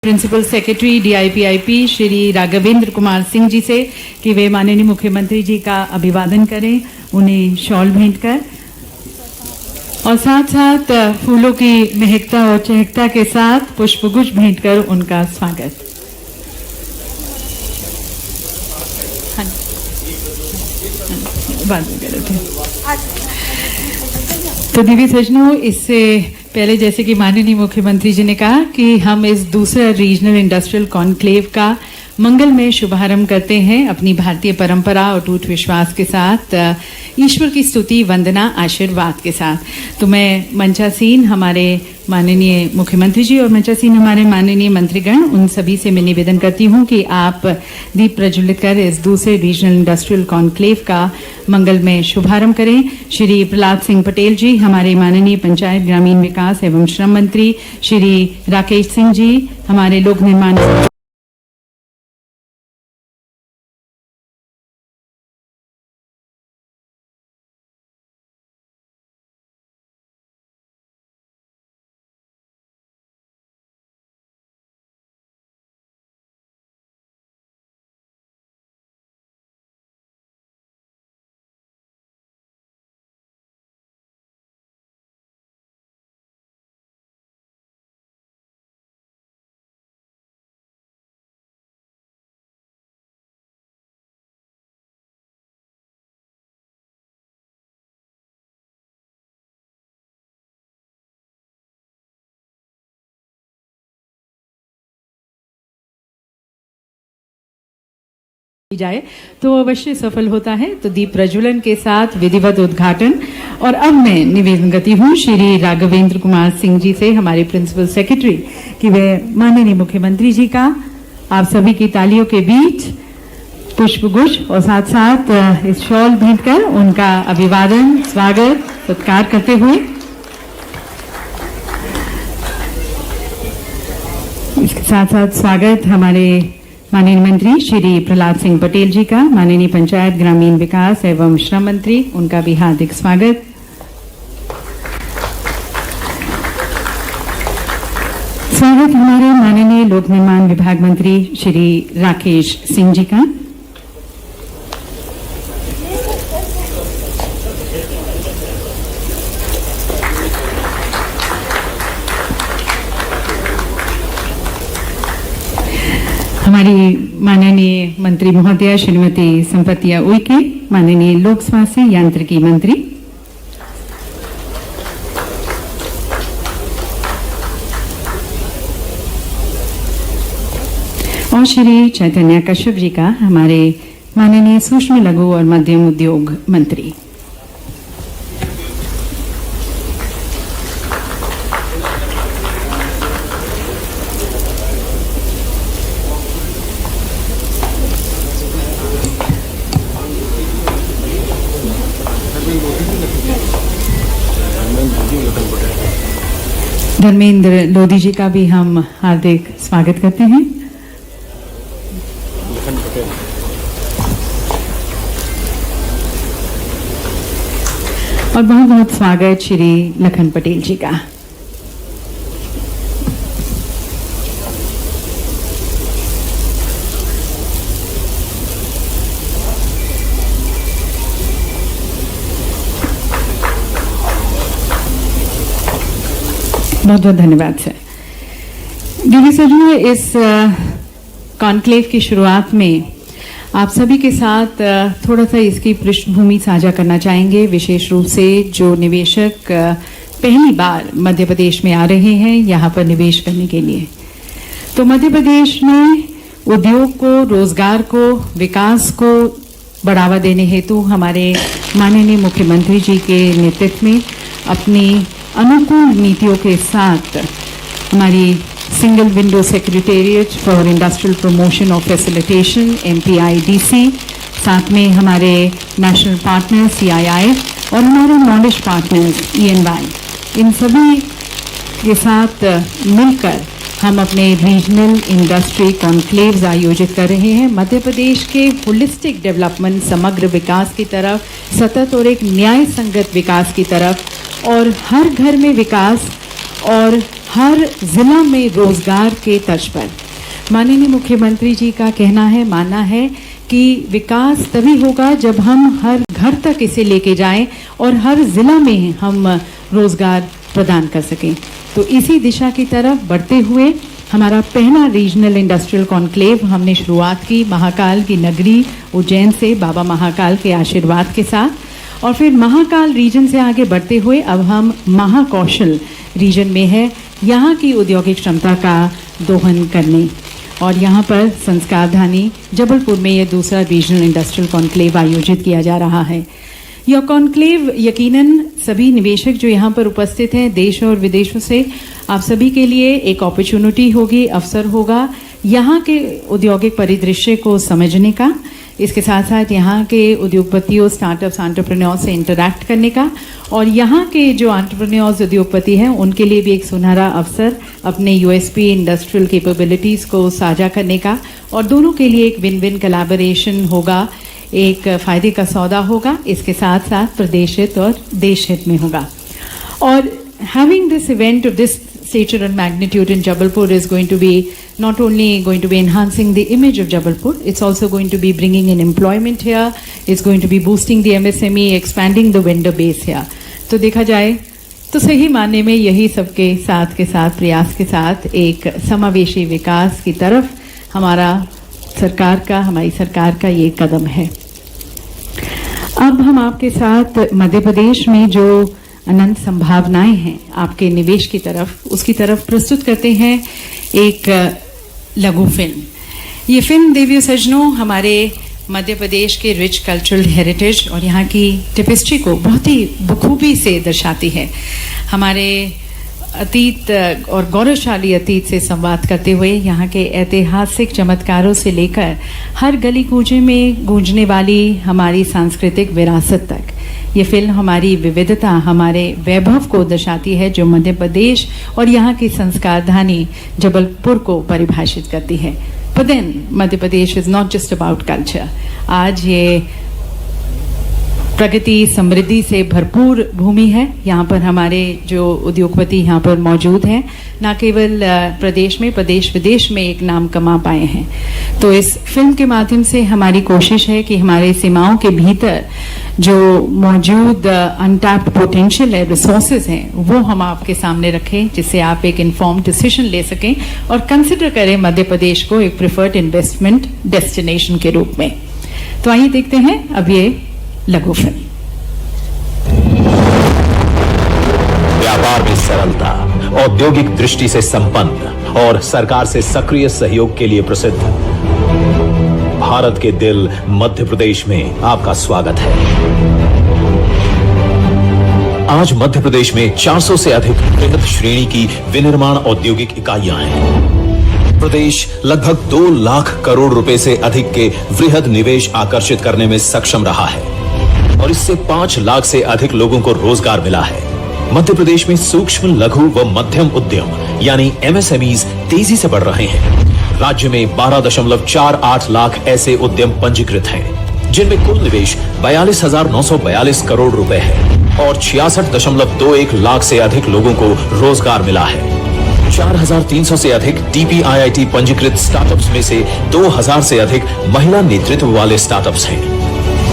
Principal secretary DIPIP Shri Raghavendra Kumar Singh ji से कि वे माननीय मुख्यमंत्री जी का अभिवादन करें, उन्हें शॉल भेंट कर और साथ साथ फूलों की महकता और चहकता के साथ पुष्पगुच्छ भेंट कर उनका स्वागत। तो दिव्य सज्जनों, इससे पहले जैसे कि माननीय मुख्यमंत्री जी ने कहा कि हम इस दूसरा रीजनल इंडस्ट्रियल कॉन्क्लेव का मंगलमय शुभारंभ करते हैं अपनी भारतीय परंपरा और अटूट विश्वास के साथ, ईश्वर की स्तुति, वंदना, आशीर्वाद के साथ। तो मैं मंचासीन हमारे माननीय मुख्यमंत्री जी और मंचासीन हमारे माननीय मंत्रीगण, उन सभी से मैं निवेदन करती हूं कि आप दीप प्रज्वलित कर इस दूसरे रीजनल इंडस्ट्रियल कॉन्क्लेव का मंगलमय शुभारंभ करें। श्री प्रहलाद सिंह पटेल जी, हमारे माननीय पंचायत ग्रामीण विकास एवं श्रम मंत्री, श्री राकेश सिंह जी, हमारे लोक निर्माण जाए तो अवश्य सफल होता है। तो दीप प्रज्वलन के साथ विधिवत उद्घाटन। और अब मैं निवेदन करती हूँ श्री राघवेंद्र कुमार सिंह जी से, हमारे प्रिंसिपल सेक्रेटरी, कि वे माननीय मुख्यमंत्री जी का आप सभी की तालियों के बीच पुष्पगुच्छ और साथ साथ इस शॉल भेंट कर उनका अभिवादन, स्वागत, सत्कार करते हुए इसके साथ साथ स्वागत हमारे माननीय मंत्री श्री प्रहलाद सिंह पटेल जी का, माननीय पंचायत ग्रामीण विकास एवं श्रम मंत्री, उनका भी हार्दिक स्वागत। स्वागत हमारे माननीय लोक निर्माण विभाग मंत्री श्री राकेश सिंह जी का। हमारी माननीय मंत्री महोदया श्रीमती संपत्तिया उइके, माननीय लोक स्वास्थ्य यांत्रिकी मंत्री, और श्री चैतन्य कश्यप जी का, हमारे माननीय सूक्ष्म लघु और मध्यम उद्योग मंत्री। धर्मेंद्र लोधी जी का भी हम हार्दिक स्वागत करते हैं। और बहुत बहुत स्वागत श्री लखन पटेल जी का। बहुत बहुत धन्यवाद सर। दिव्य सज्जनों, इस कॉन्क्लेव की शुरुआत में आप सभी के साथ थोड़ा सा इसकी पृष्ठभूमि साझा करना चाहेंगे, विशेष रूप से जो निवेशक पहली बार मध्य प्रदेश में आ रहे हैं यहाँ पर निवेश करने के लिए। तो मध्य प्रदेश में उद्योग को, रोजगार को, विकास को बढ़ावा देने हेतु हमारे माननीय मुख्यमंत्री जी के नेतृत्व में अपनी अनुकूल नीतियों के साथ हमारी single window secretariat for industrial promotion और फैसिलिटेशन MPIDC, साथ में हमारे नेशनल पार्टनर CII और हमारे नॉलेज पार्टनर्स ENY, इन सभी के साथ मिलकर हम अपने रीजनल इंडस्ट्री कॉन्क्लेव्स आयोजित कर रहे हैं। मध्य प्रदेश के होलिस्टिक डेवलपमेंट, समग्र विकास की तरफ, सतत और एक न्याय संगत विकास की तरफ, और हर घर में विकास और हर जिला में रोजगार के तर्ज पर। माननीय मुख्यमंत्री जी का मानना है कि विकास तभी होगा जब हम हर घर तक इसे लेके जाएं और हर जिला में हम रोजगार प्रदान कर सकें। तो इसी दिशा की तरफ बढ़ते हुए हमारा पहला रीजनल इंडस्ट्रियल कॉन्क्लेव हमने शुरुआत की महाकाल की नगरी उज्जैन से, बाबा महाकाल के आशीर्वाद के साथ, और फिर महाकाल रीजन से आगे बढ़ते हुए अब हम महाकौशल रीजन में है, यहाँ की औद्योगिक क्षमता का दोहन करने। और यहाँ पर संस्कारधानी जबलपुर में ये दूसरा रीजनल इंडस्ट्रियल कॉन्क्लेव आयोजित किया जा रहा है। यह कॉन्क्लेव यकीनन सभी निवेशक जो यहाँ पर उपस्थित हैं देश और विदेशों से, आप सभी के लिए एक अपॉर्चुनिटी होगी, अवसर होगा यहाँ के औद्योगिक परिदृश्य को समझने का, इसके साथ साथ यहाँ के उद्योगपतियों, स्टार्टअप्स, एंटरप्रेन्योर्स से इंटरैक्ट करने का, और यहाँ के जो एंटरप्रेन्योर्स, उद्योगपति हैं उनके लिए भी एक सुनहरा अवसर अपने यूएसपी इंडस्ट्रियल कैपेबिलिटीज़ को साझा करने का, और दोनों के लिए एक विन विन कोलैबोरेशन होगा, एक फ़ायदे का सौदा होगा, इसके साथ साथ प्रदेश हित और देश हित में होगा। और having this event of this stature and magnitude in Jabalpur is going to be not only going to be enhancing the image of Jabalpur, it's also going to be bringing in employment here, it's going to be boosting the MSME, expanding the vendor base here. तो देखा जाए तो सही मायने में यही सबके साथ के साथ प्रयास के साथ एक समावेशी विकास की तरफ हमारी सरकार का ये कदम है। अब हम आपके साथ मध्य प्रदेश में जो अनंत संभावनाएं हैं आपके निवेश की तरफ, उसकी तरफ प्रस्तुत करते हैं एक लघु फिल्म। ये फिल्म देवियों सज्जनों हमारे मध्य प्रदेश के रिच कल्चरल हेरिटेज और यहाँ की टेपेस्ट्री को बहुत ही बखूबी से दर्शाती है। हमारे अतीत और गौरवशाली अतीत से संवाद करते हुए यहाँ के ऐतिहासिक चमत्कारों से लेकर हर गली कूचे में गूंजने वाली हमारी सांस्कृतिक विरासत तक, ये फिल्म हमारी विविधता, हमारे वैभव को दर्शाती है जो मध्य प्रदेश और यहाँ की संस्कारधानी जबलपुर को परिभाषित करती है। But then Madhya Pradesh is not just about culture. आज ये प्रगति समृद्धि से भरपूर भूमि है। यहाँ पर हमारे जो उद्योगपति यहाँ पर मौजूद हैं, न केवल प्रदेश में, प्रदेश विदेश में एक नाम कमा पाए हैं। तो इस फिल्म के माध्यम से हमारी कोशिश है कि हमारे सीमाओं के भीतर जो मौजूद अनटैप्ड पोटेंशियल है, रिसोर्सेज हैं, वो हम आपके सामने रखें, जिससे आप एक इन्फॉर्म्ड डिसीजन ले सकें और कंसिडर करें मध्य प्रदेश को एक प्रिफर्ड इन्वेस्टमेंट डेस्टिनेशन के रूप में। तो आइए देखते हैं अब ये लघु फिल्म। व्यापार में सरलता, औद्योगिक दृष्टि से संपन्न और सरकार से सक्रिय सहयोग के लिए प्रसिद्ध भारत के दिल मध्य प्रदेश में आपका स्वागत है। आज मध्य प्रदेश में 400 से अधिक बृहद श्रेणी की विनिर्माण औद्योगिक इकाइयां हैं। प्रदेश लगभग 2 लाख करोड़ रुपए से अधिक के वृहद निवेश आकर्षित करने में सक्षम रहा है और इससे 5 लाख से अधिक लोगों को रोजगार मिला है। मध्य प्रदेश में सूक्ष्म, लघु व मध्यम उद्यम यानी एमएसएमईज तेजी से बढ़ रहे हैं। राज्य में 12.48 लाख ऐसे उद्यम पंजीकृत हैं, जिनमें कुल निवेश 42,942 करोड़ रुपए है और 66.21 लाख से अधिक लोगों को रोजगार मिला है। 4,300 से अधिक DPIIT पंजीकृत स्टार्टअप्स में से 2,000 से अधिक महिला नेतृत्व वाले स्टार्टअप्स हैं।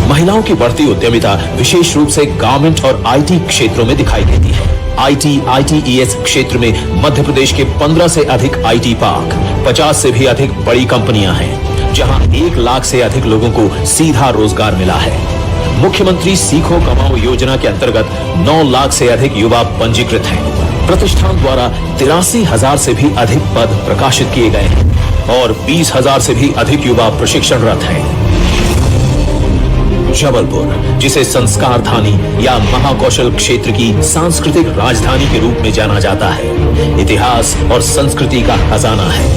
महिलाओं की बढ़ती उद्यमिता विशेष रूप से गारमेंट और IT क्षेत्रों में दिखाई देती है। ITES क्षेत्र में मध्य प्रदेश के 15 से अधिक IT पार्क, 50 से भी अधिक बड़ी कंपनियां हैं, जहां 1 लाख से अधिक लोगों को सीधा रोजगार मिला है। मुख्यमंत्री सीखो कमाओ योजना के अंतर्गत 9 लाख से अधिक युवा पंजीकृत हैं। प्रतिष्ठान द्वारा 83,000 से भी अधिक पद प्रकाशित किए गए हैं और 20,000 से भी अधिक युवा प्रशिक्षणरत हैं। जबलपुर, जिसे संस्कारधानी या महाकौशल क्षेत्र की सांस्कृतिक राजधानी के रूप में जाना जाता है, इतिहास और संस्कृति का खजाना है।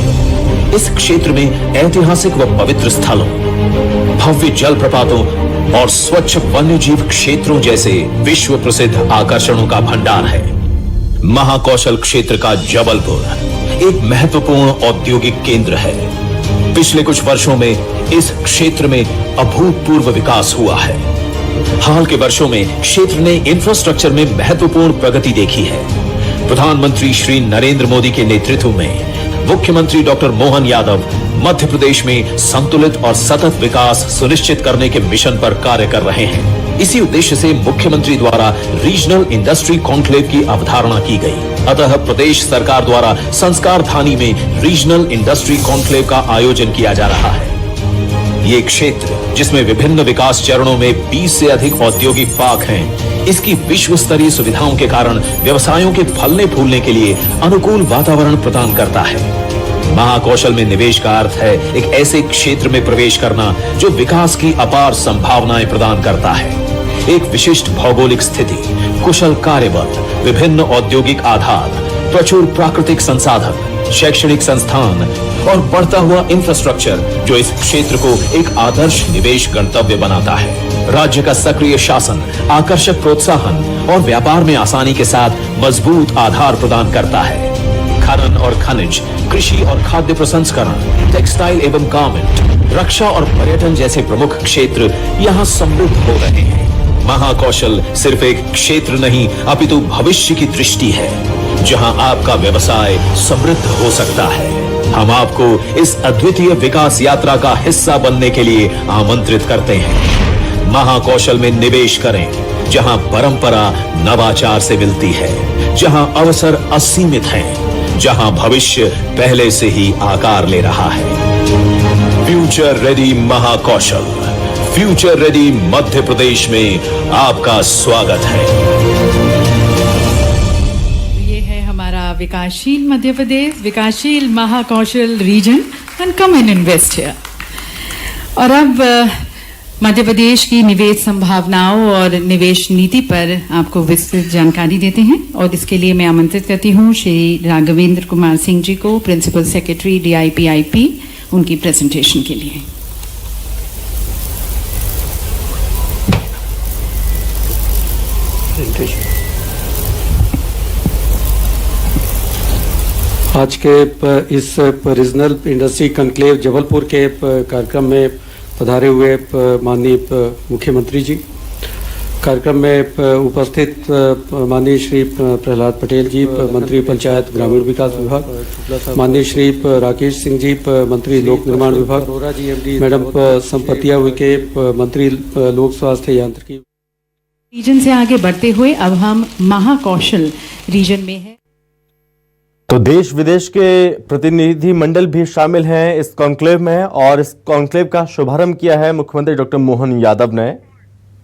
इस क्षेत्र में ऐतिहासिक व पवित्र स्थलों, भव्य जलप्रपातों और स्वच्छ वन्यजीव क्षेत्रों जैसे विश्व प्रसिद्ध आकर्षणों का भंडार है। महाकौशल क्षेत्र का जबलपुर एक महत्वपूर्ण औद्योगिक केंद्र है। पिछले कुछ वर्षों में इस क्षेत्र में अभूतपूर्व विकास हुआ है। हाल के वर्षों में क्षेत्र ने इंफ्रास्ट्रक्चर में महत्वपूर्ण प्रगति देखी है। प्रधानमंत्री श्री नरेंद्र मोदी के नेतृत्व में मुख्यमंत्री डॉक्टर मोहन यादव मध्य प्रदेश में संतुलित और सतत विकास सुनिश्चित करने के मिशन पर कार्य कर रहे हैं। इसी उद्देश्य से मुख्यमंत्री द्वारा रीजनल इंडस्ट्री कॉन्क्लेव की अवधारणा की गई। अतः प्रदेश सरकार द्वारा संस्कार धानी में रीजनल इंडस्ट्री कॉन्क्लेव का आयोजन किया जा रहा है। ये क्षेत्र जिसमें विभिन्न विकास चरणों में 20 से अधिक औद्योगिक पार्क हैं, इसकी विश्व स्तरीय सुविधाओं के कारण व्यवसायों के फलने फूलने के लिए अनुकूल वातावरण प्रदान करता है। महाकौशल में निवेश का अर्थ है एक ऐसे क्षेत्र में प्रवेश करना जो विकास की अपार संभावनाएं प्रदान करता है। एक विशिष्ट भौगोलिक स्थिति, कुशल कार्यबल, विभिन्न औद्योगिक आधार, प्रचुर प्राकृतिक संसाधन, शैक्षणिक संस्थान और बढ़ता हुआ इंफ्रास्ट्रक्चर जो इस क्षेत्र को एक आदर्श निवेश गंतव्य बनाता है। राज्य का सक्रिय शासन, आकर्षक प्रोत्साहन और व्यापार में आसानी के साथ मजबूत आधार प्रदान करता है। खनन और खनिज, कृषि और खाद्य प्रसंस्करण, टेक्सटाइल एवं गारमेंट, रक्षा और पर्यटन जैसे प्रमुख क्षेत्र यहाँ समृद्ध हो रहे हैं। महाकौशल सिर्फ एक क्षेत्र नहीं अपितु भविष्य की दृष्टि है जहां आपका व्यवसाय समृद्ध हो सकता है। हम आपको इस अद्वितीय विकास यात्रा का हिस्सा बनने के लिए आमंत्रित करते हैं। महाकौशल में निवेश करें जहां परंपरा नवाचार से मिलती है, जहां अवसर असीमित हैं, जहां भविष्य पहले से ही आकार ले रहा है। Future ready Mahakaushal, future ready Madhya Pradesh में आपका स्वागत है। ये है हमारा विकासशील मध्य प्रदेश, विकासशील Mahakaushal region and come and invest here. और अब मध्य प्रदेश की निवेश संभावनाओं और निवेश नीति पर आपको विस्तृत जानकारी देते हैं और इसके लिए मैं आमंत्रित करती हूं श्री राघवेंद्र कुमार सिंह जी को, प्रिंसिपल सेक्रेटरी DIPIP, उनकी प्रेजेंटेशन के लिए। आज के इस रीजनल इंडस्ट्री कॉन्क्लेव जबलपुर के कार्यक्रम में पधारे हुए माननीय मुख्यमंत्री जी, कार्यक्रम में उपस्थित माननीय श्री प्रहलाद पटेल जी, मंत्री पंचायत ग्रामीण विकास विभाग, माननीय श्री राकेश सिंह जी, मंत्री लोक निर्माण विभाग, मैडम संपतिया उइके, मंत्री लोक स्वास्थ्य यांत्रिकी। रीजन से आगे बढ़ते हुए अब हम महाकौशल रीजन में हैं। तो देश विदेश के प्रतिनिधि मंडल भी शामिल हैं इस कॉन्क्लेव में और इस कॉन्क्लेव का शुभारंभ किया है मुख्यमंत्री डॉक्टर मोहन यादव ने।